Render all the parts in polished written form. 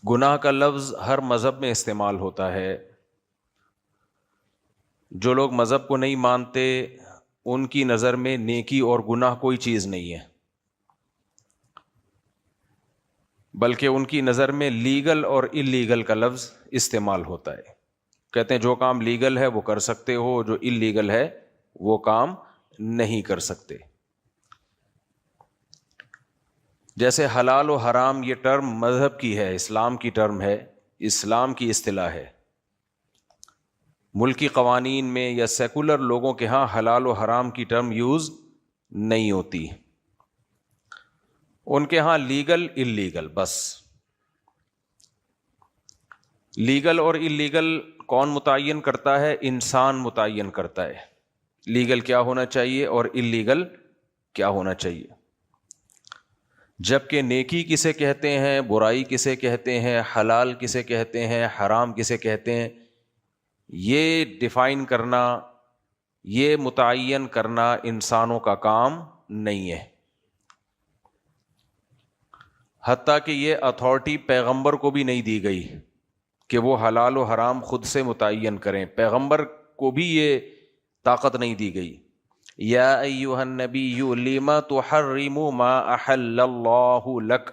گناہ کا لفظ ہر مذہب میں استعمال ہوتا ہے. جو لوگ مذہب کو نہیں مانتے ان کی نظر میں نیکی اور گناہ کوئی چیز نہیں ہے، بلکہ ان کی نظر میں لیگل اور اللیگل کا لفظ استعمال ہوتا ہے. کہتے ہیں جو کام لیگل ہے وہ کر سکتے ہو، جو اللیگل ہے وہ کام نہیں کر سکتے. جیسے حلال و حرام یہ ٹرم مذہب کی ہے، اسلام کی ٹرم ہے، اسلام کی اصطلاح ہے. ملکی قوانین میں یا سیکولر لوگوں کے ہاں حلال و حرام کی ٹرم یوز نہیں ہوتی. ان کے ہاں لیگل اللیگل بس. لیگل اور اللیگل کون متعین کرتا ہے؟ انسان متعین کرتا ہے. لیگل کیا ہونا چاہیے اور اللیگل کیا ہونا چاہیے. جبکہ نیکی کسے کہتے ہیں، برائی کسے کہتے ہیں، حلال کسے کہتے ہیں، حرام کسے کہتے ہیں، یہ ڈیفائن کرنا، یہ متعین کرنا انسانوں کا کام نہیں ہے. حتیٰ کہ یہ اتھارٹی پیغمبر کو بھی نہیں دی گئی کہ وہ حلال و حرام خود سے متعین کریں. پیغمبر کو بھی یہ طاقت نہیں دی گئی. یا ایھا النبی لم تحرم ما احل اللہ لک،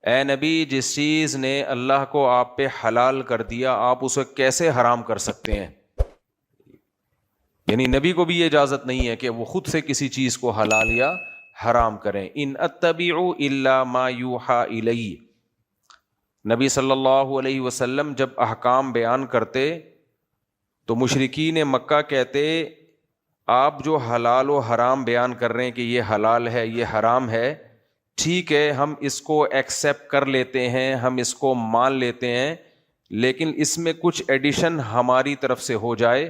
اے نبی جس چیز نے اللہ کو آپ پہ حلال کر دیا آپ اسے کیسے حرام کر سکتے ہیں. یعنی نبی کو بھی یہ اجازت نہیں ہے کہ وہ خود سے کسی چیز کو حلال یا حرام کریں. ان اتبع الا ما یوحى الی، نبی صلی اللہ علیہ وسلم جب احکام بیان کرتے تو مشرکین مکہ کہتے آپ جو حلال و حرام بیان کر رہے ہیں کہ یہ حلال ہے یہ حرام ہے، ٹھیک ہے ہم اس کو ایکسیپٹ کر لیتے ہیں، ہم اس کو مان لیتے ہیں، لیکن اس میں کچھ ایڈیشن ہماری طرف سے ہو جائے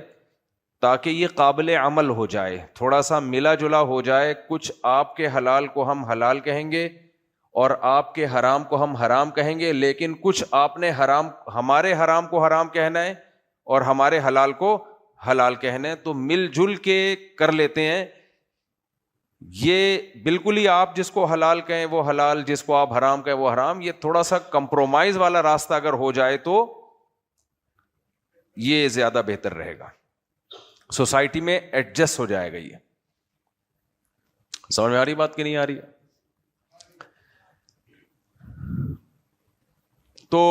تاکہ یہ قابل عمل ہو جائے، تھوڑا سا ملا جلا ہو جائے. کچھ آپ کے حلال کو ہم حلال کہیں گے اور آپ کے حرام کو ہم حرام کہیں گے، لیکن کچھ آپ نے حرام ہمارے حرام کو حرام کہنا ہے اور ہمارے حلال کو حلال کہنا ہے، تو مل جل کے کر لیتے ہیں. یہ بالکل ہی آپ جس کو حلال کہیں وہ حلال، جس کو آپ حرام کہیں وہ حرام، یہ تھوڑا سا کمپرومائز والا راستہ اگر ہو جائے تو یہ زیادہ بہتر رہے گا، سوسائٹی میں ایڈجسٹ ہو جائے گا. یہ سمجھ میں آ رہی بات کہ نہیں آ رہی؟ تو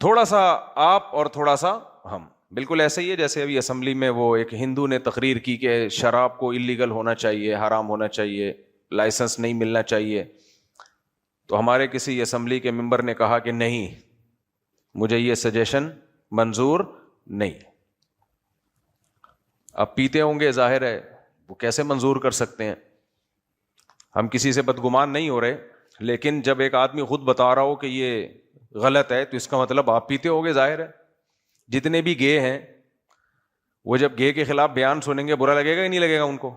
تھوڑا سا آپ اور تھوڑا سا ہم، بالکل ایسے ہی ہے جیسے ابھی اسمبلی میں وہ ایک ہندو نے تقریر کی کہ شراب کو اللیگل ہونا چاہیے، حرام ہونا چاہیے، لائسنس نہیں ملنا چاہیے. تو ہمارے کسی اسمبلی کے ممبر نے کہا کہ نہیں، مجھے یہ سجیشن منظور نہیں. اب پیتے ہوں گے، ظاہر ہے وہ کیسے منظور کر سکتے ہیں. ہم کسی سے بدگمان نہیں ہو رہے، لیکن جب ایک آدمی خود بتا رہا ہو کہ یہ غلط ہے تو اس کا مطلب آپ پیتے ہوگے. ظاہر ہے جتنے بھی گے ہیں وہ جب گے کے خلاف بیان سنیں گے برا لگے گا ہی نہیں لگے گا ان کو.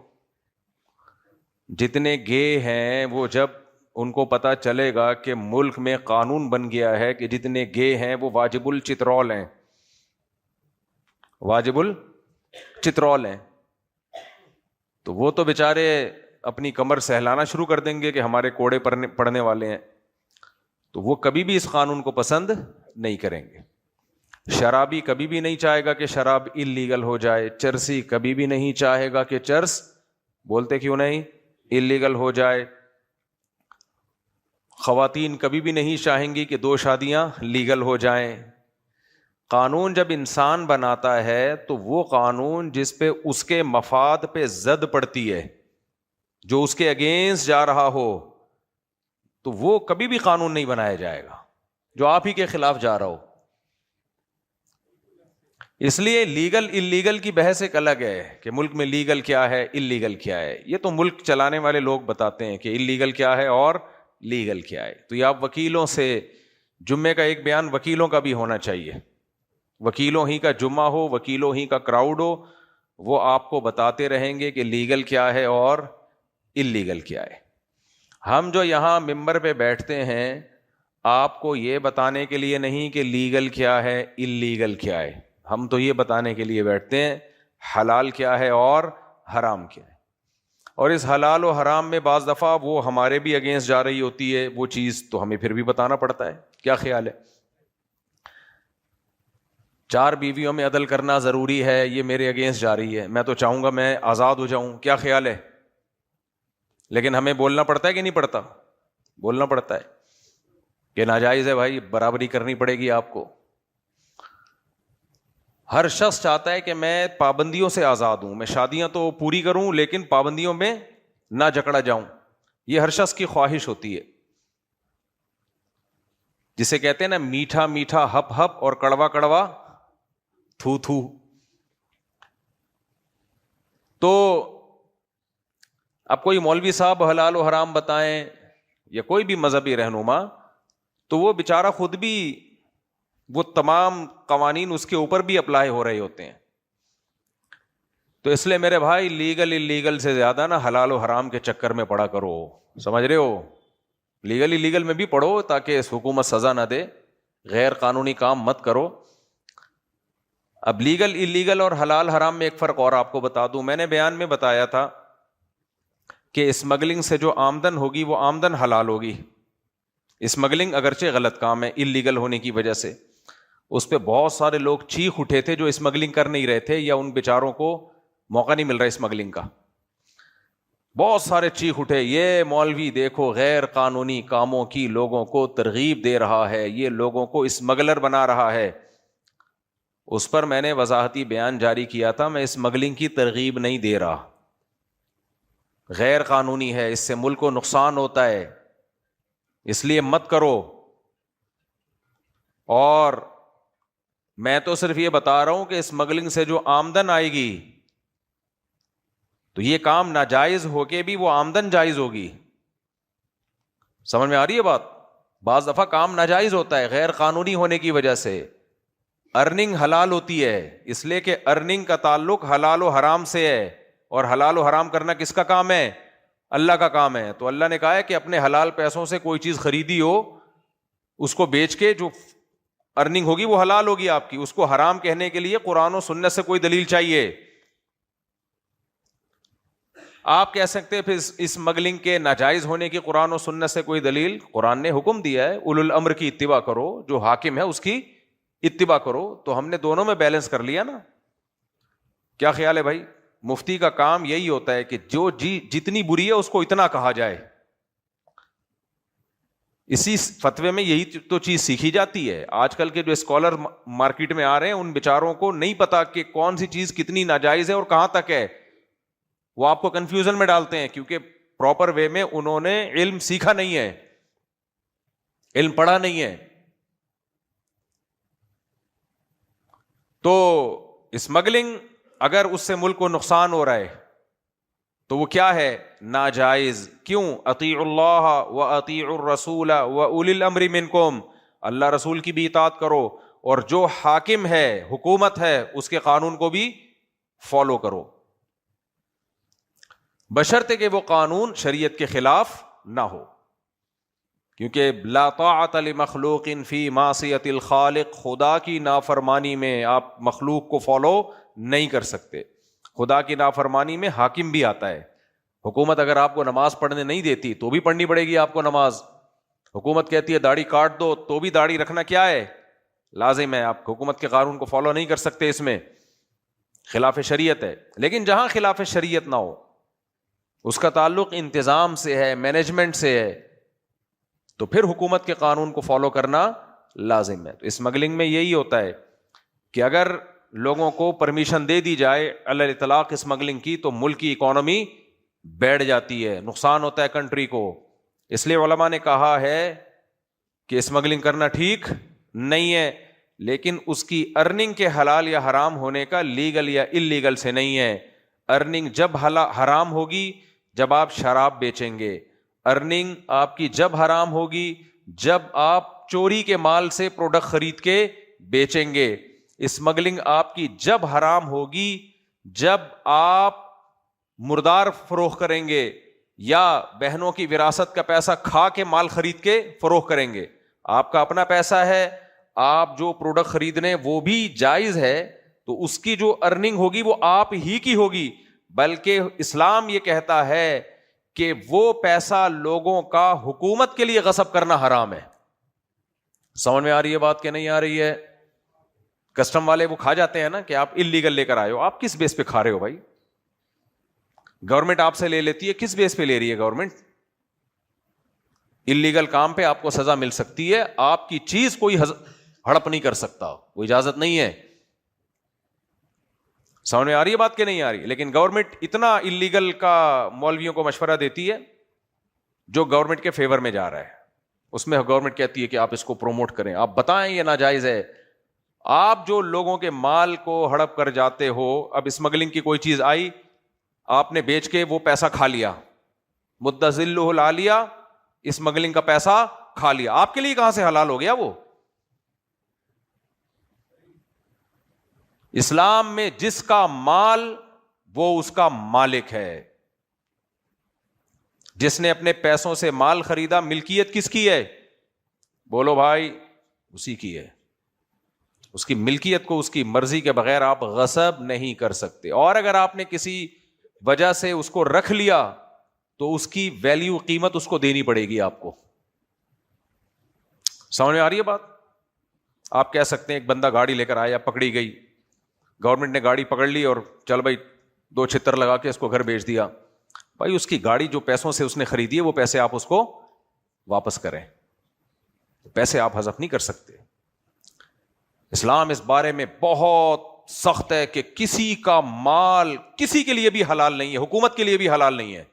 جتنے گے ہیں وہ جب ان کو پتا چلے گا کہ ملک میں قانون بن گیا ہے کہ جتنے گے ہیں وہ واجب الچترول ہیں، واجب الچترول ہیں، تو وہ تو بیچارے اپنی کمر سہلانا شروع کر دیں گے کہ ہمارے کوڑے پڑنے والے ہیں. تو وہ کبھی بھی اس قانون کو پسند نہیں کریں گے. شرابی کبھی بھی نہیں چاہے گا کہ شراب اللیگل ہو جائے، چرسی کبھی بھی نہیں چاہے گا کہ چرس، بولتے کیوں نہیں، اللیگل ہو جائے. خواتین کبھی بھی نہیں چاہیں گی کہ 2 شادیاں لیگل ہو جائیں. قانون جب انسان بناتا ہے تو وہ قانون جس پہ اس کے مفاد پہ زد پڑتی ہے، جو اس کے اگینسٹ جا رہا ہو، تو وہ کبھی بھی قانون نہیں بنایا جائے گا جو آپ ہی کے خلاف جا رہا ہو. اس لیے لیگل اللیگل کی بحث ایک الگ ہے کہ ملک میں لیگل کیا ہے اللیگل کیا ہے. یہ تو ملک چلانے والے لوگ بتاتے ہیں کہ اللیگل کیا ہے اور لیگل کیا ہے. تو یہ آپ وکیلوں سے، جمعے کا ایک بیان وکیلوں کا بھی ہونا چاہیے، وکیلوں ہی کا جمعہ ہو، وکیلوں ہی کا کراؤڈ ہو، وہ آپ کو بتاتے رہیں گے کہ لیگل کیا ہے اور اللیگل کیا ہے. ہم جو یہاں ممبر پہ بیٹھتے ہیں آپ کو یہ بتانے کے لیے نہیں کہ لیگل کیا ہے اللیگل کیا ہے، ہم تو یہ بتانے کے لیے بیٹھتے ہیں حلال کیا ہے اور حرام کیا ہے. اور اس حلال و حرام میں بعض دفعہ وہ ہمارے بھی اگینسٹ جا رہی ہوتی ہے وہ چیز، تو ہمیں پھر بھی بتانا پڑتا ہے. کیا خیال ہے؟ 4 بیویوں میں عدل کرنا ضروری ہے، یہ میرے اگینسٹ جا رہی ہے، میں تو چاہوں گا میں آزاد ہو جاؤں. کیا خیال ہے؟ لیکن ہمیں بولنا پڑتا ہے کہ نہیں پڑتا؟ بولنا پڑتا ہے کہ ناجائز ہے بھائی، برابری کرنی پڑے گی آپ کو. ہر شخص چاہتا ہے کہ میں پابندیوں سے آزاد ہوں، میں شادیاں تو پوری کروں لیکن پابندیوں میں نہ جکڑا جاؤں. یہ ہر شخص کی خواہش ہوتی ہے، جسے کہتے ہیں نا میٹھا میٹھا ہپ ہپ اور کڑوا کڑوا تھو تھو. تو اب کوئی مولوی صاحب حلال و حرام بتائیں یا کوئی بھی مذہبی رہنما، تو وہ بیچارہ خود بھی وہ تمام قوانین اس کے اوپر بھی اپلائی ہو رہے ہوتے ہیں. تو اس لیے میرے بھائی لیگل انلیگل سے زیادہ نا حلال و حرام کے چکر میں پڑا کرو. سمجھ رہے ہو؟ لیگل انلیگل میں بھی پڑھو تاکہ حکومت سزا نہ دے، غیر قانونی کام مت کرو. اب لیگل انلیگل اور حلال حرام میں ایک فرق اور آپ کو بتا دوں. میں نے بیان میں بتایا تھا کہ اسمگلنگ سے جو آمدن ہوگی وہ آمدن حلال ہوگی. اسمگلنگ اگرچہ غلط کام ہے انلیگل ہونے کی وجہ سے، اس پہ بہت سارے لوگ چیخ اٹھے تھے جو اسمگلنگ کر نہیں رہے تھے یا ان بیچاروں کو موقع نہیں مل رہا اسمگلنگ کا. بہت سارے چیخ اٹھے، یہ مولوی دیکھو غیر قانونی کاموں کی لوگوں کو ترغیب دے رہا ہے، یہ لوگوں کو اسمگلر بنا رہا ہے. اس پر میں نے وضاحتی بیان جاری کیا تھا، میں اسمگلنگ کی ترغیب نہیں دے رہا، غیر قانونی ہے، اس سے ملک کو نقصان ہوتا ہے، اس لیے مت کرو. اور میں تو صرف یہ بتا رہا ہوں کہ اسمگلنگ سے جو آمدن آئے گی تو یہ کام ناجائز ہو کے بھی وہ آمدن جائز ہوگی. سمجھ میں آ رہی ہے بات؟ بعض دفعہ کام ناجائز ہوتا ہے غیر قانونی ہونے کی وجہ سے، ارننگ حلال ہوتی ہے، اس لیے کہ ارننگ کا تعلق حلال و حرام سے ہے، اور حلال و حرام کرنا کس کا کام ہے؟ اللہ کا کام ہے. تو اللہ نے کہا ہے کہ اپنے حلال پیسوں سے کوئی چیز خریدی ہو اس کو بیچ کے جو ارننگ ہوگی وہ حلال ہوگی آپ کی. اس کو حرام کہنے کے لیے قرآن و سنت سے کوئی دلیل چاہیے. آپ کہہ سکتے پھر اسمگلنگ کے ناجائز ہونے کی قرآن و سنت سے کوئی دلیل؟ قرآن نے حکم دیا ہے اولو الامر کی اتباع کرو، جو حاکم ہے اس کی اتباع کرو. تو ہم نے دونوں میں بیلنس کر لیا نا. کیا خیال ہے بھائی؟ مفتی کا کام یہی ہوتا ہے کہ جو جتنی بری ہے اس کو اتنا کہا جائے. اسی فتوے میں یہی تو چیز سیکھی جاتی ہے. آج کل کے جو اسکالر مارکیٹ میں آ رہے ہیں ان بیچاروں کو نہیں پتا کہ کون سی چیز کتنی ناجائز ہے اور کہاں تک ہے. وہ آپ کو کنفیوژن میں ڈالتے ہیں کیونکہ پراپر وے میں انہوں نے علم سیکھا نہیں ہے، علم پڑھا نہیں ہے. تو اسمگلنگ اگر اس سے ملک کو نقصان ہو رہا ہے تو وہ کیا ہے؟ ناجائز. کیوں؟ اطیعوا اللہ و اطیعوا الرسول و اولی الامر منکم، اللہ رسول کی بھی اطاعت کرو اور جو حاکم ہے، حکومت ہے، اس کے قانون کو بھی فالو کرو، بشرطے کہ وہ قانون شریعت کے خلاف نہ ہو. کیونکہ لا طاعت لمخلوق فی معصیت الخالق، خدا کی نافرمانی میں آپ مخلوق کو فالو نہیں کر سکتے. خدا کی نافرمانی میں حاکم بھی آتا ہے. حکومت اگر آپ کو نماز پڑھنے نہیں دیتی تو بھی پڑھنی پڑے گی آپ کو نماز. حکومت کہتی ہے داڑھی کاٹ دو تو بھی داڑھی رکھنا کیا ہے؟ لازم ہے. آپ حکومت کے قانون کو فالو نہیں کر سکتے، اس میں خلاف شریعت ہے. لیکن جہاں خلاف شریعت نہ ہو، اس کا تعلق انتظام سے ہے، مینجمنٹ سے ہے، تو پھر حکومت کے قانون کو فالو کرنا لازم ہے. تو اسمگلنگ میں یہی ہوتا ہے کہ اگر لوگوں کو پرمیشن دے دی جائے علی اطلاق اسمگلنگ کی تو ملک کی اکانومی بیٹھ جاتی ہے، نقصان ہوتا ہے کنٹری کو. اس لیے علماء نے کہا ہے کہ اسمگلنگ کرنا ٹھیک نہیں ہے، لیکن اس کی ارننگ کے حلال یا حرام ہونے کا لیگل یا انلیگل سے نہیں ہے. ارننگ جب حرام ہوگی جب آپ شراب بیچیں گے، ارننگ آپ کی جب حرام ہوگی جب آپ چوری کے مال سے پروڈکٹ خرید کے بیچیں گے. اسمگلنگ آپ کی جب حرام ہوگی جب آپ مردار فروخت کریں گے یا بہنوں کی وراثت کا پیسہ کھا کے مال خرید کے فروخت کریں گے. آپ کا اپنا پیسہ ہے، آپ جو پروڈکٹ خریدنے وہ بھی جائز ہے، تو اس کی جو ارننگ ہوگی وہ آپ ہی کی ہوگی، بلکہ اسلام یہ کہتا ہے کہ وہ پیسہ لوگوں کا حکومت کے لیے غصب کرنا حرام ہے. سمجھ میں آ رہی ہے بات کہ نہیں آ رہی ہے؟ کسٹم والے وہ کھا جاتے ہیں نا کہ آپ اللیگل لے کر آئے ہو. آپ کس بیس پہ کھا رہے ہو بھائی؟ گورنمنٹ آپ سے لے لیتی ہے, کس بیس پہ لے رہی ہے گورنمنٹ؟ اللیگل کام پہ آپ کو سزا مل سکتی ہے, آپ کی چیز کوئی ہڑپ نہیں کر سکتا, کوئی اجازت نہیں ہے. سمجھ میں آ رہی ہے بات کہ نہیں آ رہی؟ لیکن گورنمنٹ اتنا اللیگل کا مولویوں کو مشورہ دیتی ہے جو گورنمنٹ کے فیور میں جا رہا ہے, اس میں گورنمنٹ کہتی ہے کہ آپ اس کو پروموٹ کریں, آپ بتائیں یہ ناجائز ہے. آپ جو لوگوں کے مال کو ہڑپ کر جاتے ہو, اب اسمگلنگ کی کوئی چیز آئی, آپ نے بیچ کے وہ پیسہ کھا لیا, مدذلہ العالیہ, اسمگلنگ کا پیسہ کھا لیا, آپ کے لیے کہاں سے حلال ہو گیا وہ؟ اسلام میں جس کا مال وہ اس کا مالک ہے. جس نے اپنے پیسوں سے مال خریدا, ملکیت کس کی ہے؟ بولو بھائی, اسی کی ہے. اس کی ملکیت کو اس کی مرضی کے بغیر آپ غصب نہیں کر سکتے. اور اگر آپ نے کسی وجہ سے اس کو رکھ لیا تو اس کی ویلیو, قیمت اس کو دینی پڑے گی آپ کو. سمجھ میں آ رہی ہے بات؟ آپ کہہ سکتے ہیں ایک بندہ گاڑی لے کر آیا, پکڑی گئی, گورنمنٹ نے گاڑی پکڑ لی اور چل بھائی 2 چھتر لگا کے اس کو گھر بھیج دیا. بھائی اس کی گاڑی جو پیسوں سے اس نے خریدی ہے وہ پیسے آپ اس کو واپس کریں, پیسے آپ حذف نہیں کر سکتے. اسلام اس بارے میں بہت سخت ہے کہ کسی کا مال کسی کے لیے بھی حلال نہیں ہے, حکومت کے لیے بھی حلال نہیں ہے.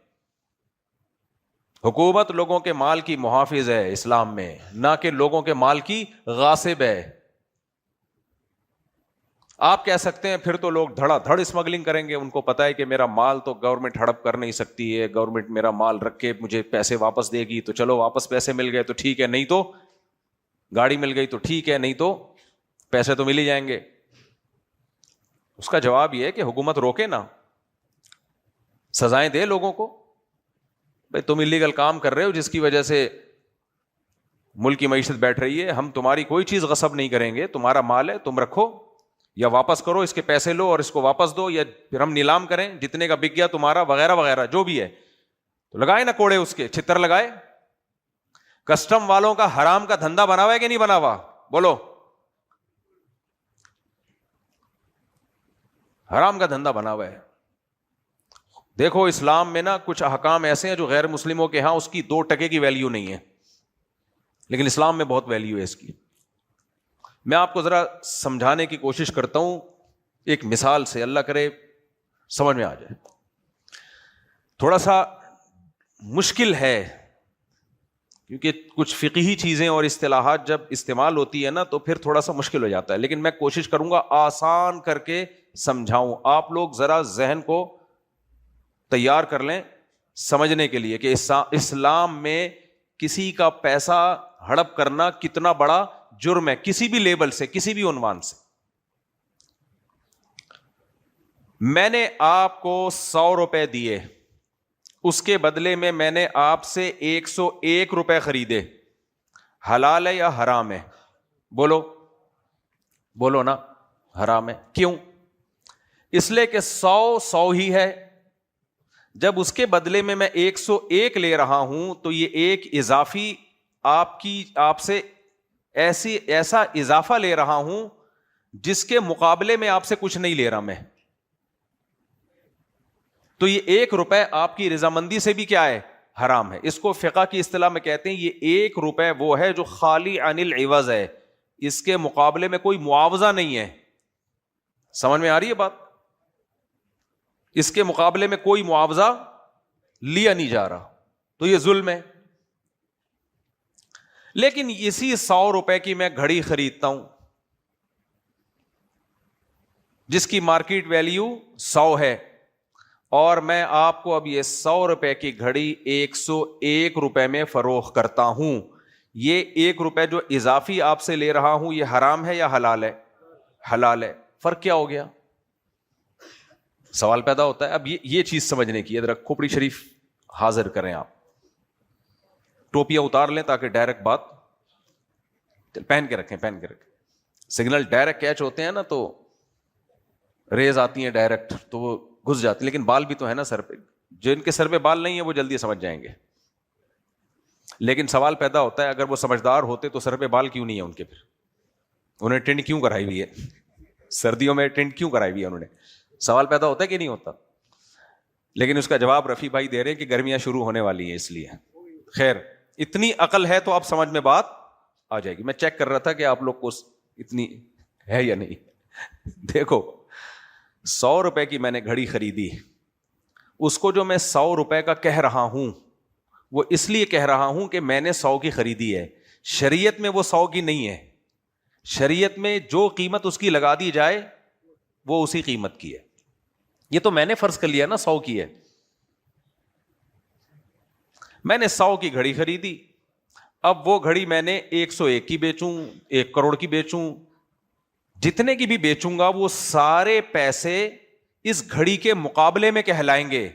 حکومت لوگوں کے مال کی محافظ ہے اسلام میں, نہ کہ لوگوں کے مال کی غاصب ہے. آپ کہہ سکتے ہیں پھر تو لوگ دھڑا دھڑ اسمگلنگ کریں گے, ان کو پتا ہے کہ میرا مال تو گورنمنٹ ہڑپ کر نہیں سکتی ہے, گورنمنٹ میرا مال رکھ کے مجھے پیسے واپس دے گی, تو چلو واپس پیسے مل گئے تو ٹھیک ہے, نہیں تو گاڑی مل گئی تو ٹھیک ہے, نہیں تو پیسے تو مل ہی جائیں گے. اس کا جواب یہ ہے کہ حکومت روکے نا, سزائیں دے لوگوں کو. بھائی تم اللیگل کام کر رہے ہو جس کی وجہ سے ملک کی معیشت بیٹھ رہی ہے, ہم تمہاری کوئی چیز غصب نہیں کریں گے, تمہارا مال ہے تم رکھو یا واپس کرو, اس کے پیسے لو اور اس کو واپس دو, یا پھر ہم نیلام کریں جتنے کا بک گیا تمہارا وغیرہ وغیرہ جو بھی ہے. تو لگائے نا کوڑے, اس کے چھتر لگائے. کسٹم والوں کا حرام کا دھندا بنا ہوا ہے کہ نہیں بنا ہوا؟ بولو. حرام کا دھندا بنا ہوا ہے. دیکھو اسلام میں نا کچھ احکام ایسے ہیں جو غیر مسلموں کے ہاں اس کی 2 ٹکے کی ویلیو نہیں ہے, لیکن اسلام میں بہت ویلیو ہے اس کی. میں آپ کو ذرا سمجھانے کی کوشش کرتا ہوں ایک مثال سے, اللہ کرے سمجھ میں آ جائے. تھوڑا سا مشکل ہے کیونکہ کچھ فقہی چیزیں اور اصطلاحات جب استعمال ہوتی ہے نا تو پھر تھوڑا سا مشکل ہو جاتا ہے, لیکن میں کوشش کروں گا آسان کر کے سمجھاؤں. آپ لوگ ذرا ذہن کو تیار کر لیں سمجھنے کے لیے کہ اسلام میں کسی کا پیسہ ہڑپ کرنا کتنا بڑا جرم ہے, کسی بھی لیبل سے, کسی بھی عنوان سے. میں نے آپ کو 100 روپے دیے, اس کے بدلے میں میں نے آپ سے 101 روپے خریدے, حلال ہے یا حرام ہے؟ بولو بولو نا, حرام ہے. کیوں؟ اس لیے کہ 100 ہی ہے. جب اس کے بدلے میں 101 لے رہا ہوں تو یہ ایک اضافی آپ سے ایسا اضافہ لے رہا ہوں جس کے مقابلے میں آپ سے کچھ نہیں لے رہا میں. تو یہ 1 روپے آپ کی رضامندی سے بھی کیا ہے؟ حرام ہے. اس کو فقہ کی اصطلاح میں کہتے ہیں یہ 1 روپے وہ ہے جو خالی عن العوض ہے, اس کے مقابلے میں کوئی معاوضہ نہیں ہے. سمجھ میں آ رہی ہے بات؟ اس کے مقابلے میں کوئی معاوضہ لیا نہیں جا رہا, تو یہ ظلم ہے. لیکن اسی 100 روپے کی میں گھڑی خریدتا ہوں جس کی مارکیٹ ویلیو 100 ہے, اور میں آپ کو اب یہ 100 روپے کی گھڑی 101 روپے میں فروخت کرتا ہوں. یہ 1 روپے جو اضافی آپ سے لے رہا ہوں یہ حرام ہے یا حلال ہے؟ حلال ہے. فرق کیا ہو گیا؟ سوال پیدا ہوتا ہے. اب یہ چیز سمجھنے کی ہے, ذرا کھوپڑی شریف حاضر کریں, آپ ٹوپیاں اتار لیں تاکہ ڈائریکٹ بات پہن کے رکھیں. سگنل ڈائریکٹ کیچ ہوتے ہیں نا تو ریز آتی ہیں ڈائریکٹ, تو وہ گھس جاتی. لیکن بال بھی تو ہے نا سر پہ, جن کے سر پہ بال نہیں ہے وہ جلدی سمجھ جائیں گے. لیکن سوال پیدا ہوتا ہے اگر وہ سمجھدار ہوتے تو سر پہ بال کیوں نہیں ہے ان کے, پھر انہیں ٹینٹ کیوں کرائی ہوئی ہے, سردیوں میں ٹینٹ کیوں کرائی ہوئی ہے انہوں نے؟ سوال پیدا ہوتا ہے کہ نہیں ہوتا؟ لیکن اس کا جواب رفیع بھائی دے رہے ہیں کہ گرمیاں شروع ہونے والی ہیں اس لیے. خیر, اتنی عقل ہے تو اب سمجھ میں بات آ جائے گی. میں چیک کر رہا تھا کہ آپ لوگ کو اتنی ہے یا نہیں. دیکھو 100 روپے کی میں نے گھڑی خریدی, اس کو جو میں 100 روپے کا کہہ رہا ہوں وہ اس لیے کہہ رہا ہوں کہ میں نے 100 کی خریدی ہے. شریعت میں وہ 100 کی نہیں ہے. شریعت میں جو قیمت اس کی لگا دی جائے وہ اسی قیمت کی ہے. یہ تو میں نے فرض کر لیا نا 100 کی ہے. میں نے 100 کی گھڑی خریدی, اب وہ گھڑی میں نے 101 کی بیچوں, 1 کروڑ کی بیچوں, جتنے کی بھی بیچوں گا وہ سارے پیسے اس گھڑی کے مقابلے میں کہلائیں گے.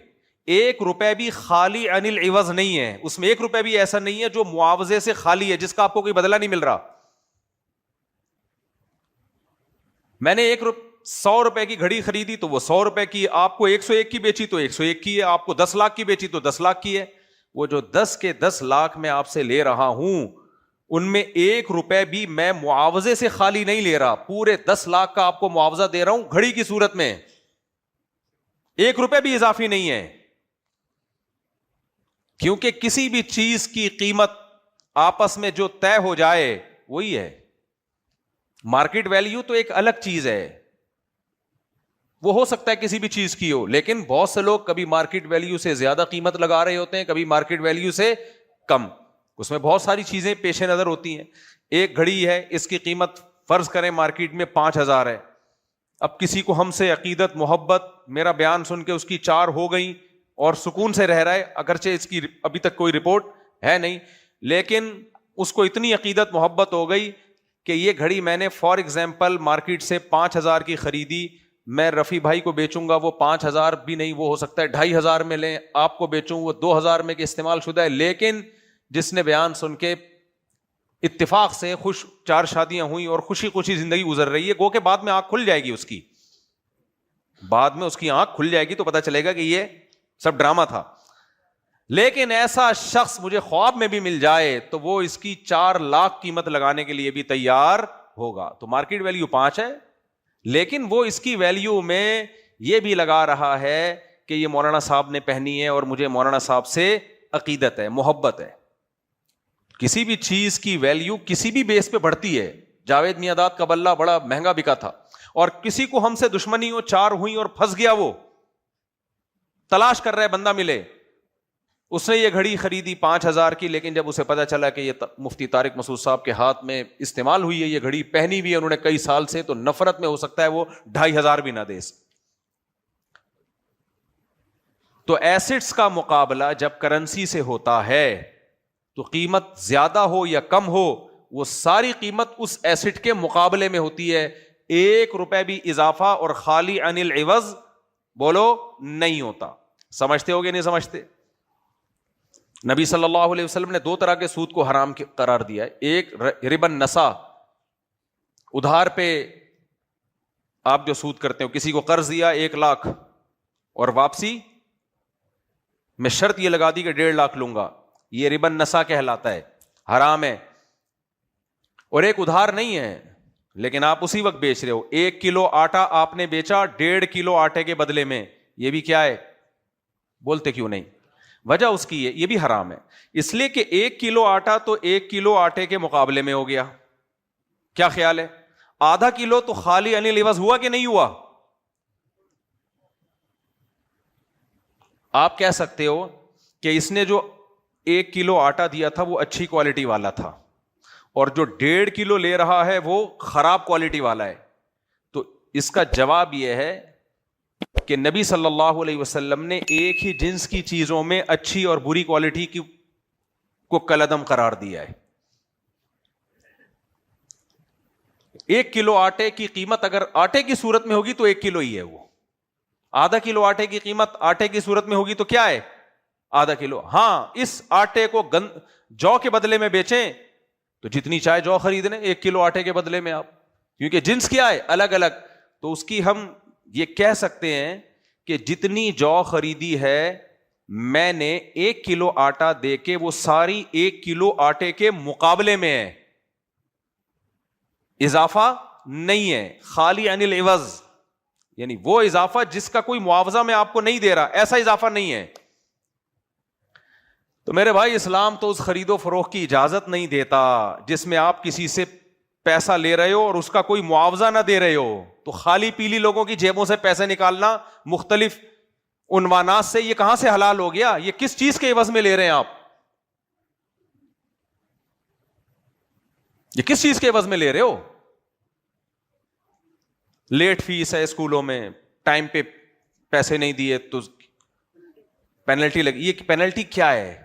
1 روپے بھی خالی عن العوض نہیں ہے, اس میں 1 روپے بھی ایسا نہیں ہے جو معاوضے سے خالی ہے, جس کا آپ کو کوئی بدلہ نہیں مل رہا. میں نے 100 روپے کی گھڑی خریدی تو وہ 100 روپے کی, آپ کو 101 کی بیچی تو 101 کی ہے, آپ کو 10 لاکھ کی بیچی تو 10 لاکھ کی ہے. وہ جو 10 کے 10 لاکھ میں آپ سے لے رہا ہوں ان میں 1 روپے بھی میں معاوضے سے خالی نہیں لے رہا, پورے 10 لاکھ کا آپ کو معاوضہ دے رہا ہوں گھڑی کی صورت میں. 1 روپے بھی اضافی نہیں ہے, کیونکہ کسی بھی چیز کی قیمت آپس میں جو طے ہو جائے وہی ہے. مارکیٹ ویلیو تو ایک الگ چیز ہے, وہ ہو سکتا ہے کسی بھی چیز کی ہو, لیکن بہت سے لوگ کبھی مارکیٹ ویلیو سے زیادہ قیمت لگا رہے ہوتے ہیں, کبھی مارکیٹ ویلیو سے کم. اس میں بہت ساری چیزیں پیش نظر ہوتی ہیں. ایک گھڑی ہے, اس کی قیمت فرض کریں مارکیٹ میں 5,000 ہے. اب کسی کو ہم سے عقیدت محبت, میرا بیان سن کے اس کی 4 ہو گئی اور سکون سے رہ رہا ہے, اگرچہ اس کی ابھی تک کوئی رپورٹ ہے نہیں, لیکن اس کو اتنی عقیدت محبت ہو گئی کہ یہ گھڑی میں نے فار ایگزامپل مارکیٹ سے 5,000 کی خریدی, میں رفیع بھائی کو بیچوں گا وہ 5,000 بھی نہیں, وہ ہو سکتا ہے 2,500 میں لیں, آپ کو بیچوں وہ 2,000 میں کہ استعمال شدہ ہے. لیکن جس نے بیان سن کے اتفاق سے خوش 4 شادیاں ہوئی اور خوشی خوشی زندگی گزر رہی ہے, گو کہ بعد میں آنکھ کھل جائے گی اس کی, بعد میں اس کی آنکھ کھل جائے گی تو پتہ چلے گا کہ یہ سب ڈرامہ تھا. لیکن ایسا شخص مجھے خواب میں بھی مل جائے تو وہ اس کی 4 لاکھ قیمت لگانے کے لیے بھی تیار ہوگا. تو مارکیٹ ویلیو 5 ہے, لیکن وہ اس کی ویلیو میں یہ بھی لگا رہا ہے کہ یہ مولانا صاحب نے پہنی ہے اور مجھے مولانا صاحب سے عقیدت ہے, محبت ہے. کسی بھی چیز کی ویلیو کسی بھی بیس پہ بڑھتی ہے. جاوید میاں داد کا بلہ بڑا مہنگا بکا تھا, اور کسی کو ہم سے دشمنی ہو, 4 ہوئی اور پھنس گیا, وہ تلاش کر رہے بندہ ملے. اس نے یہ گھڑی خریدی 5,000 کی, لیکن جب اسے پتا چلا کہ یہ مفتی طارق مسعود صاحب کے ہاتھ میں استعمال ہوئی ہے, یہ گھڑی پہنی بھی ہے انہوں نے کئی سال سے, تو نفرت میں ہو سکتا ہے وہ 2,500 بھی نہ دے. تو ایسٹس کا مقابلہ جب کرنسی سے ہوتا ہے تو قیمت زیادہ ہو یا کم ہو, وہ ساری قیمت اس ایسٹ کے مقابلے میں ہوتی ہے. 1 روپے بھی اضافہ اور خالی عن العوض بولو نہیں ہوتا. سمجھتے ہو گے نہیں سمجھتے؟ نبی صلی اللہ علیہ وسلم نے 2 طرح کے سود کو حرام قرار دیا ہے. ایک ربا النسا, ادھار پہ آپ جو سود کرتے ہو, کسی کو قرض دیا 1 لاکھ اور واپسی میں شرط یہ لگا دی کہ 1.5 لاکھ لوں گا, یہ ربا النسا کہلاتا ہے, حرام ہے. اور ایک ادھار نہیں ہے لیکن آپ اسی وقت بیچ رہے ہو. 1 کلو آٹا آپ نے بیچا 1.5 کلو آٹے کے بدلے میں, یہ بھی کیا ہے؟ بولتے کیوں نہیں؟ وجہ اس کی ہے, یہ بھی حرام ہے. اس لیے کہ 1 کلو آٹا تو 1 کلو آٹے کے مقابلے میں ہو گیا. کیا خیال ہے؟ آدھا کلو تو خالی عن العوض ہوا کہ نہیں ہوا؟ آپ کہہ سکتے ہو کہ اس نے جو 1 کلو آٹا دیا تھا وہ اچھی کوالٹی والا تھا, اور جو 1.5 کلو لے رہا ہے وہ خراب کوالٹی والا ہے. تو اس کا جواب یہ ہے کہ نبی صلی اللہ علیہ وسلم نے ایک ہی جنس کی چیزوں میں اچھی اور بری کوالٹی کی کو کلعدم قرار دیا ہے. 1 کلو آٹے کی قیمت اگر آٹے کی صورت میں ہوگی تو 1 کلو ہی ہے, وہ آدھا کلو آٹے کی قیمت آٹے کی صورت میں ہوگی تو کیا ہے؟ آدھا کلو. ہاں, اس آٹے کو جو کے بدلے میں بیچیں تو جتنی چاہے جو خرید لیں 1 کلو آٹے کے بدلے میں آپ, کیونکہ جنس کیا ہے؟ الگ الگ. تو اس کی ہم یہ کہہ سکتے ہیں کہ جتنی جو خریدی ہے میں نے 1 کلو آٹا دے کے وہ ساری 1 کلو آٹے کے مقابلے میں ہے, اضافہ نہیں ہے. خالی عن العوض, یعنی وہ اضافہ جس کا کوئی معاوضہ میں آپ کو نہیں دے رہا, ایسا اضافہ نہیں ہے. تو میرے بھائی اسلام تو اس خرید و فروخت کی اجازت نہیں دیتا جس میں آپ کسی سے پیسہ لے رہے ہو اور اس کا کوئی معاوضہ نہ دے رہے ہو. تو خالی پیلی لوگوں کی جیبوں سے پیسے نکالنا مختلف عنوانات سے, یہ کہاں سے حلال ہو گیا؟ یہ کس چیز کے عوض میں لے رہے ہیں آپ؟ یہ کس چیز کے عوض میں لے رہے ہو؟ لیٹ فیس ہے اسکولوں میں, ٹائم پہ پیسے نہیں دیے تو پینلٹی لگی. یہ پینلٹی کیا ہے؟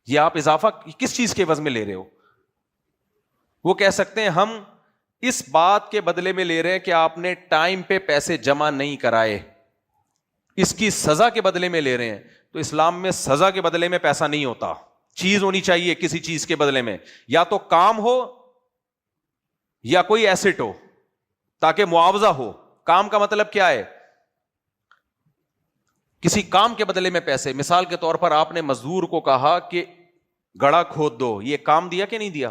یہ آپ اضافہ کس چیز کے عوض میں لے رہے ہو؟ وہ کہہ سکتے ہیں ہم اس بات کے بدلے میں لے رہے ہیں کہ آپ نے ٹائم پہ پیسے جمع نہیں کرائے, اس کی سزا کے بدلے میں لے رہے ہیں. تو اسلام میں سزا کے بدلے میں پیسہ نہیں ہوتا, چیز ہونی چاہیے کسی چیز کے بدلے میں, یا تو کام ہو یا کوئی ایسٹ ہو تاکہ معاوضہ ہو. کام کا مطلب کیا ہے؟ کسی کام کے بدلے میں پیسے. مثال کے طور پر آپ نے مزدور کو کہا کہ گڑھا کھود دو, یہ کام دیا کہ نہیں دیا؟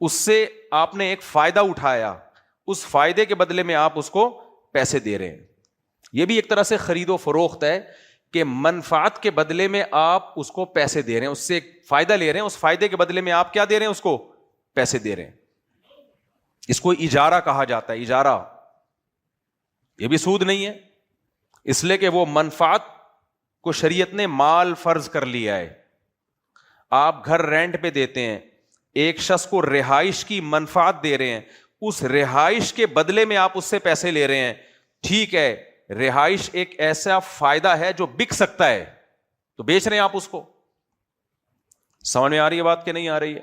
اس سے آپ نے ایک فائدہ اٹھایا, اس فائدے کے بدلے میں آپ اس کو پیسے دے رہے ہیں. یہ بھی ایک طرح سے خرید و فروخت ہے کہ منفعت کے بدلے میں آپ اس کو پیسے دے رہے ہیں, اس سے فائدہ لے رہے ہیں, اس فائدے کے بدلے میں آپ کیا دے رہے ہیں؟ اس کو پیسے دے رہے ہیں. اس کو اجارہ کہا جاتا ہے. اجارہ یہ بھی سود نہیں ہے, اس لیے کہ وہ منفعت کو شریعت نے مال فرض کر لیا ہے. آپ گھر رینٹ پہ دیتے ہیں, ایک شخص کو رہائش کی منفعت دے رہے ہیں, اس رہائش کے بدلے میں آپ اس سے پیسے لے رہے ہیں. ٹھیک ہے, رہائش ایک ایسا فائدہ ہے جو بک سکتا ہے, تو بیچ رہے ہیں آپ اس کو. سمجھ میں آ رہی ہے بات کہ نہیں آ رہی ہے؟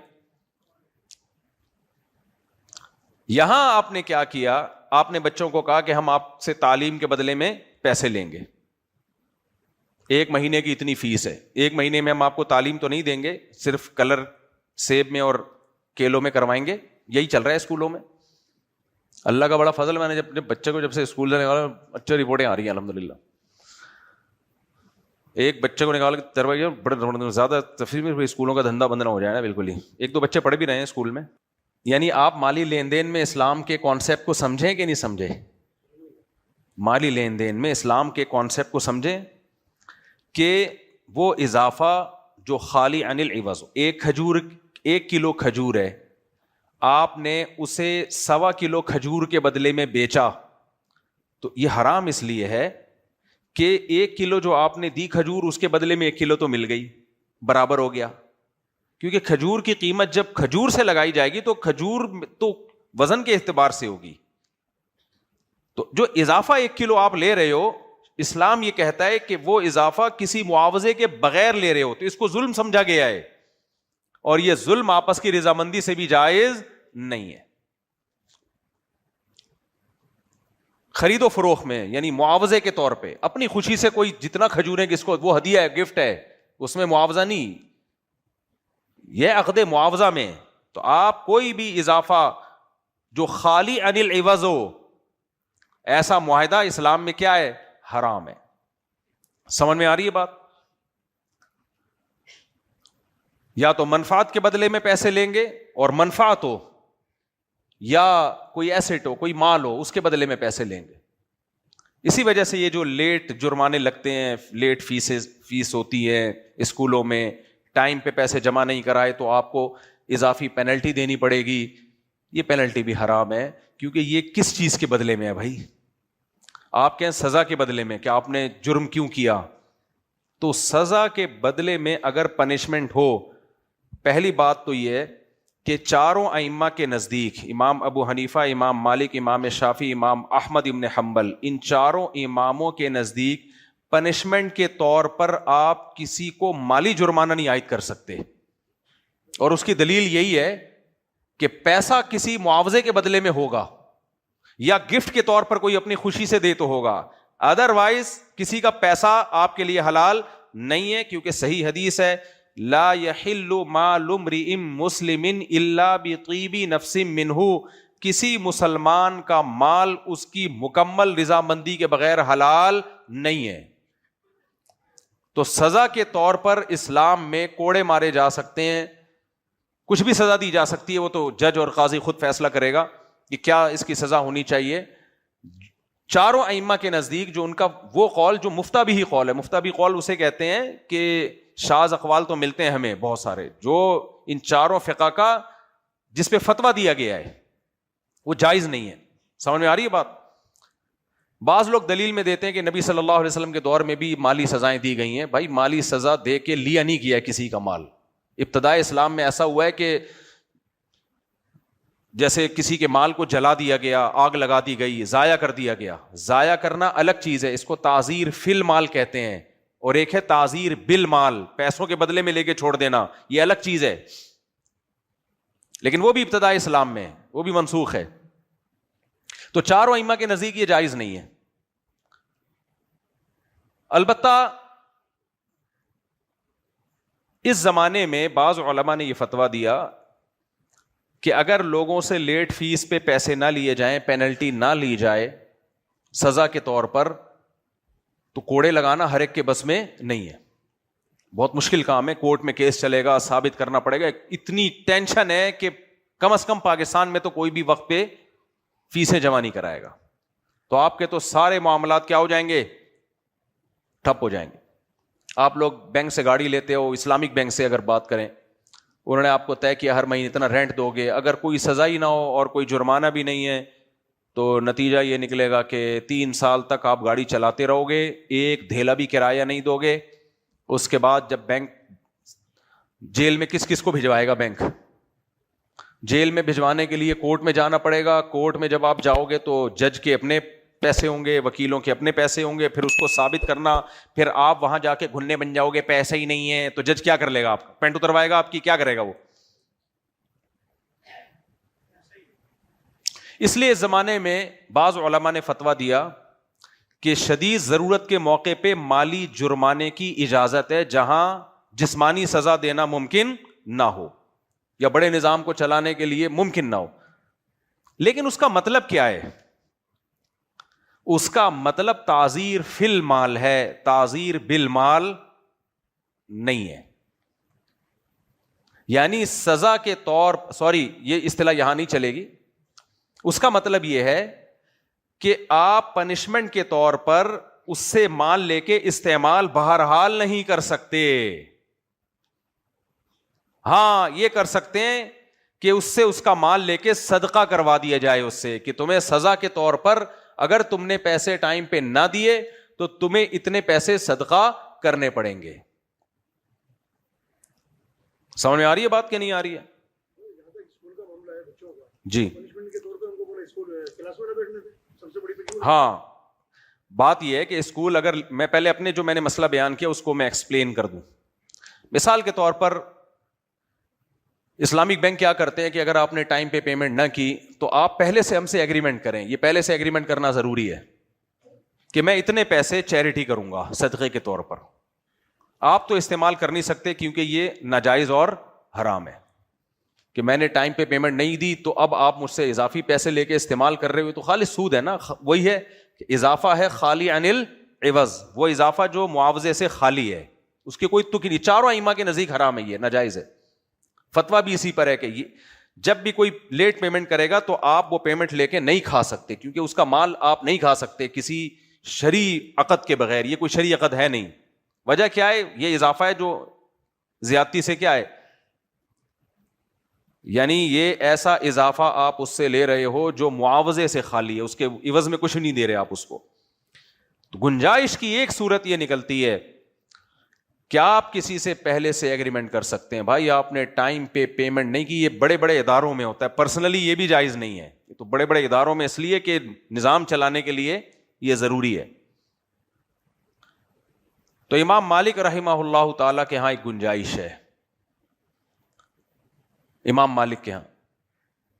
یہاں آپ نے کیا کیا؟ آپ نے بچوں کو کہا کہ ہم آپ سے تعلیم کے بدلے میں پیسے لیں گے, 1 مہینے کی اتنی فیس ہے, 1 مہینے میں ہم آپ کو تعلیم تو نہیں دیں گے, صرف کلر سیب میں اور کیلوں میں کروائیں گے. یہی چل رہا ہے اسکولوں میں. اللہ کا بڑا فضل, میں نے جب بچے کو جب سے اسکول سے نکالا اچھی رپورٹیں آ رہی ہیں الحمدللہ. ایک بچے کو نکال کے تربیت بڑے زیادہ تفصیل میں اسکولوں کا دھندا بند نہ ہو جائے نا بالکل ہی. 1-2 بچے پڑھ بھی رہے ہیں اسکول میں. یعنی آپ مالی لین دین میں اسلام کے کانسیپٹ کو سمجھیں کہ نہیں سمجھے؟ مالی لین دین میں اسلام کے کانسیپٹ کو سمجھیں کہ وہ اضافہ جو خالی عن العوض, 1 کلو کھجور ہے, آپ نے اسے 1.25 کلو کھجور کے بدلے میں بیچا, تو یہ حرام اس لیے ہے کہ 1 کلو جو آپ نے دی کھجور, اس کے بدلے میں 1 کلو تو مل گئی, برابر ہو گیا. کیونکہ کھجور کی قیمت جب کھجور سے لگائی جائے گی تو کھجور تو وزن کے اعتبار سے ہوگی. تو جو اضافہ 1 کلو آپ لے رہے ہو, اسلام یہ کہتا ہے کہ وہ اضافہ کسی معاوضے کے بغیر لے رہے ہو, تو اس کو ظلم سمجھا گیا ہے, اور یہ ظلم آپس کی رضامندی سے بھی جائز نہیں ہے. خرید و فروخت میں یعنی معاوضے کے طور پہ اپنی خوشی سے کوئی جتنا کھجور ہے کس کو وہ ہدیہ ہے, گفٹ ہے, اس میں معاوضہ نہیں, یہ عقد معاوضہ میں. تو آپ کوئی بھی اضافہ جو خالی عن العوض ہو, ایسا معاہدہ اسلام میں کیا ہے؟ حرام ہے. سمجھ میں آ رہی ہے بات؟ یا تو منفعت کے بدلے میں پیسے لیں گے, اور منفعت ہو یا کوئی ایسٹ ہو, کوئی مال ہو, اس کے بدلے میں پیسے لیں گے. اسی وجہ سے یہ جو لیٹ جرمانے لگتے ہیں, لیٹ فیس ہوتی ہے اسکولوں میں, ٹائم پہ پیسے جمع نہیں کرائے تو آپ کو اضافی پینلٹی دینی پڑے گی. یہ پینلٹی بھی حرام ہے, کیونکہ یہ کس چیز کے بدلے میں ہے بھائی؟ آپ کہیں سزا کے بدلے میں, کہ آپ نے جرم کیوں کیا, تو سزا کے بدلے میں اگر پنشمنٹ ہو, پہلی بات تو یہ ہے کہ چاروں ائمہ کے نزدیک, امام ابو حنیفہ, امام مالک, امام شافعی, امام احمد ابن حنبل, ان چاروں اماموں کے نزدیک پنشمنٹ کے طور پر آپ کسی کو مالی جرمانہ نہیں عائد کر سکتے. اور اس کی دلیل یہی ہے کہ پیسہ کسی معاوضے کے بدلے میں ہوگا, یا گفٹ کے طور پر کوئی اپنی خوشی سے دے تو ہوگا, ادروائز کسی کا پیسہ آپ کے لیے حلال نہیں ہے. کیونکہ صحیح حدیث ہے, لا يحل مال امرئ مسلم الا بطیب نفس منہ, کسی مسلمان کا مال اس کی مکمل رضامندی کے بغیر حلال نہیں ہے. تو سزا کے طور پر اسلام میں کوڑے مارے جا سکتے ہیں, کچھ بھی سزا دی جا سکتی ہے, وہ تو جج اور قاضی خود فیصلہ کرے گا کہ کیا اس کی سزا ہونی چاہیے. چاروں ائمہ کے نزدیک جو ان کا وہ قول جو مفتابی قول ہے, مفتابی قول اسے کہتے ہیں کہ شاذ اقوال تو ملتے ہیں ہمیں بہت سارے, جو ان چاروں فقہ کا جس پہ فتویٰ دیا گیا ہے وہ جائز نہیں ہے. سمجھ میں آ رہی ہے بات؟ بعض لوگ دلیل میں دیتے ہیں کہ نبی صلی اللہ علیہ وسلم کے دور میں بھی مالی سزائیں دی گئی ہیں. بھائی مالی سزا دے کے لیا نہیں گیا کسی کا مال. ابتدائے اسلام میں ایسا ہوا ہے کہ جیسے کسی کے مال کو جلا دیا گیا, آگ لگا دی گئی, ضائع کر دیا گیا. ضائع کرنا الگ چیز ہے, اس کو تعزیر فی المال کہتے ہیں, اور ایک ہے تعزیر بالمال, پیسوں کے بدلے میں لے کے چھوڑ دینا, یہ الگ چیز ہے. لیکن وہ بھی ابتدائی اسلام میں, وہ بھی منسوخ ہے. تو چاروں ائمہ کے نزدیک یہ جائز نہیں ہے. البتہ اس زمانے میں بعض علماء نے یہ فتویٰ دیا کہ اگر لوگوں سے لیٹ فیس پہ پیسے نہ لیے جائیں, پینلٹی نہ لی جائے سزا کے طور پر, تو کوڑے لگانا ہر ایک کے بس میں نہیں ہے. بہت مشکل کام ہے, کورٹ میں کیس چلے گا, ثابت کرنا پڑے گا. اتنی ٹینشن ہے کہ کم از کم پاکستان میں تو کوئی بھی وقت پہ فیسیں جمع نہیں کرائے گا, تو آپ کے تو سارے معاملات کیا ہو جائیں گے, ٹھپ ہو جائیں گے. آپ لوگ بینک سے گاڑی لیتے ہو, اسلامک بینک سے اگر بات کریں, انہوں نے آپ کو طے کیا ہر مہینے اتنا رینٹ دو گے, اگر کوئی سزا ہی نہ ہو اور کوئی جرمانہ بھی نہیں ہے تو نتیجہ یہ نکلے گا کہ 3 سال تک آپ گاڑی چلاتے رہو گے, ایک دھیلا بھی کرایہ نہیں دو گے. اس کے بعد جب بینک جیل میں کس کس کو بھجوائے گا, بینک جیل میں بھجوانے کے لیے کورٹ میں جانا پڑے گا. کورٹ میں جب آپ جاؤ گے تو جج کے اپنے پیسے ہوں گے, وکیلوں کے اپنے پیسے ہوں گے, پھر اس کو ثابت کرنا, پھر آپ وہاں جا کے گھننے بن جاؤ گے, پیسے ہی نہیں ہے, تو جج کیا کر لے گا, آپ پینٹ اتروائے گا آپ کی, کیا کرے گا وہ. اس لیے اس زمانے میں بعض علماء نے فتویٰ دیا کہ شدید ضرورت کے موقع پہ مالی جرمانے کی اجازت ہے, جہاں جسمانی سزا دینا ممکن نہ ہو یا بڑے نظام کو چلانے کے لیے ممکن نہ ہو. لیکن اس کا مطلب کیا ہے؟ اس کا مطلب تعزیر فی المال ہے, تعزیر بالمال نہیں ہے. یعنی سزا کے طور, یہ اصطلاح یہاں نہیں چلے گی. اس کا مطلب یہ ہے کہ آپ پنشمنٹ کے طور پر اس سے مال لے کے استعمال بہرحال نہیں کر سکتے. ہاں یہ کر سکتے ہیں کہ اس سے اس کا مال لے کے صدقہ کروا دیا جائے اس سے, کہ تمہیں سزا کے طور پر اگر تم نے پیسے ٹائم پہ نہ دیے تو تمہیں اتنے پیسے صدقہ کرنے پڑیں گے. سمجھ میں آ رہی ہے بات کہ نہیں آ رہی ہے؟ جی ہاں, بات یہ ہے کہ اسکول, اگر میں پہلے اپنے جو میں نے مسئلہ بیان کیا اس کو میں ایکسپلین کر دوں. مثال کے طور پر اسلامک بینک کیا کرتے ہیں کہ اگر آپ نے ٹائم پہ پیمنٹ نہ کی تو آپ پہلے سے ہم سے ایگریمنٹ کریں. یہ پہلے سے ایگریمنٹ کرنا ضروری ہے کہ میں اتنے پیسے چیریٹی کروں گا صدقے کے طور پر. آپ تو استعمال کر نہیں سکتے کیونکہ یہ ناجائز اور حرام ہے کہ میں نے ٹائم پہ پیمنٹ نہیں دی تو اب آپ مجھ سے اضافی پیسے لے کے استعمال کر رہے ہو, تو خالص سود ہے نا. وہی ہے کہ اضافہ ہے خالی عن العوض, وہ اضافہ جو معاوضے سے خالی ہے, اس کے کوئی تک نہیں. چاروں ائمہ کے نزدیک حرام ہے, یہ ناجائز ہے. فتویٰ بھی اسی پر ہے کہ یہ جب بھی کوئی لیٹ پیمنٹ کرے گا تو آپ وہ پیمنٹ لے کے نہیں کھا سکتے, کیونکہ اس کا مال آپ نہیں کھا سکتے کسی شرعی عقد کے بغیر. یہ کوئی شرعی عقد ہے نہیں. وجہ کیا ہے؟ یہ اضافہ ہے جو زیادتی سے کیا ہے, یعنی یہ ایسا اضافہ آپ اس سے لے رہے ہو جو معاوضے سے خالی ہے, اس کے عوض میں کچھ نہیں دے رہے آپ اس کو. تو گنجائش کی ایک صورت یہ نکلتی ہے کیا آپ کسی سے پہلے سے ایگریمنٹ کر سکتے ہیں, بھائی آپ نے ٹائم پہ پیمنٹ نہیں کی. یہ بڑے بڑے اداروں میں ہوتا ہے, پرسنلی یہ بھی جائز نہیں ہے. تو بڑے بڑے اداروں میں اس لیے کہ نظام چلانے کے لیے یہ ضروری ہے. تو امام مالک رحمہ اللہ تعالی کے ہاں ایک گنجائش ہے, امام مالک کے ہاں,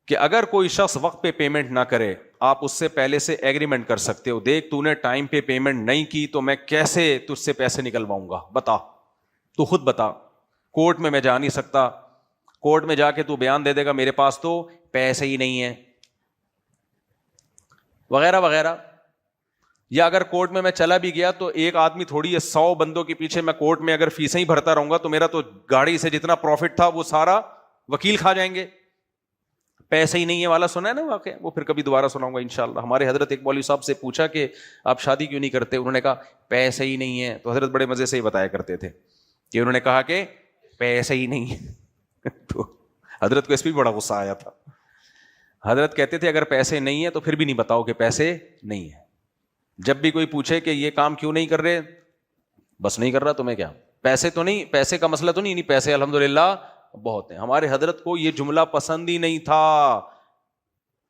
کہ اگر کوئی شخص وقت پہ پیمنٹ نہ کرے آپ اس سے پہلے سے ایگریمنٹ کر سکتے ہو, دیکھ تو نے ٹائم پہ پیمنٹ نہیں کی تو میں کیسے تجھ سے پیسے نکلواؤں گا, بتا, تو خود بتا. کورٹ میں جا نہیں سکتا, کورٹ میں جا کے تو بیان دے دے گا میرے پاس تو پیسے ہی نہیں ہے, وغیرہ وغیرہ. یا اگر کورٹ میں چلا بھی گیا تو ایک آدمی تھوڑی ہے 100 بندوں کے پیچھے میں کورٹ میں اگر فیسیں ہی بھرتا رہوں گا تو میرا تو گاڑی سے جتنا پروفٹ تھا وہ سارا وکیل کھا جائیں گے. پیسے ہی نہیں ہے والا سنا ہے نا واقعہ, وہ پھر کبھی دوبارہ سناؤں گا انشاءاللہ. ہمارے حضرت ایک مولوی صاحب سے پوچھا کہ آپ شادی کیوں نہیں کرتے, انہوں نے کہا پیسے ہی نہیں ہے. تو حضرت بڑے مزے سے ہی بتایا کرتے تھے کہ انہوں نے کہا کہ پیسے ہی نہیں ہے. تو حضرت کو اس پہ بڑا غصہ آیا تھا. حضرت کہتے تھے اگر پیسے نہیں ہے تو پھر بھی نہیں بتاؤ کہ پیسے نہیں ہے. جب بھی کوئی پوچھے کہ یہ کام کیوں نہیں کر رہے, بس نہیں کر رہا, تمہیں کیا پیسے تو نہیں, پیسے کا مسئلہ تو نہیں پیسے الحمدللہ بہت ہیں. ہمارے حضرت کو یہ جملہ پسند ہی نہیں تھا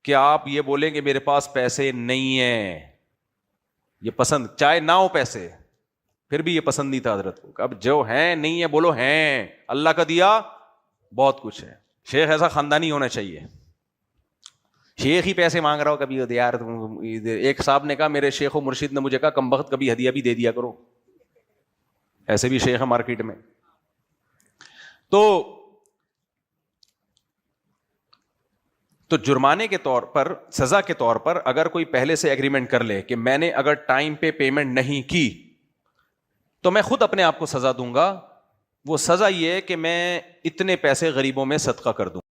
کہ آپ یہ بولیں کہ میرے پاس پیسے نہیں ہیں. یہ پسند, چاہے نہ ہو پیسے پھر بھی یہ پسند نہیں تھا حضرت کو. اب جو ہیں نہیں ہے بولو ہیں, اللہ کا دیا بہت کچھ ہے. شیخ ایسا خاندانی ہونا چاہیے, شیخ ہی پیسے مانگ رہا ہو کبھی یار. ایک صاحب نے کہا میرے شیخ و مرشد نے مجھے کہا کم بخت کبھی ہدیہ بھی دے دیا کرو. ایسے بھی شیخ ہے مارکیٹ میں. تو جرمانے کے طور پر, سزا کے طور پر اگر کوئی پہلے سے ایگریمنٹ کر لے کہ میں نے اگر ٹائم پہ پیمنٹ نہیں کی تو میں خود اپنے آپ کو سزا دوں گا. وہ سزا یہ ہے کہ میں اتنے پیسے غریبوں میں صدقہ کر دوں.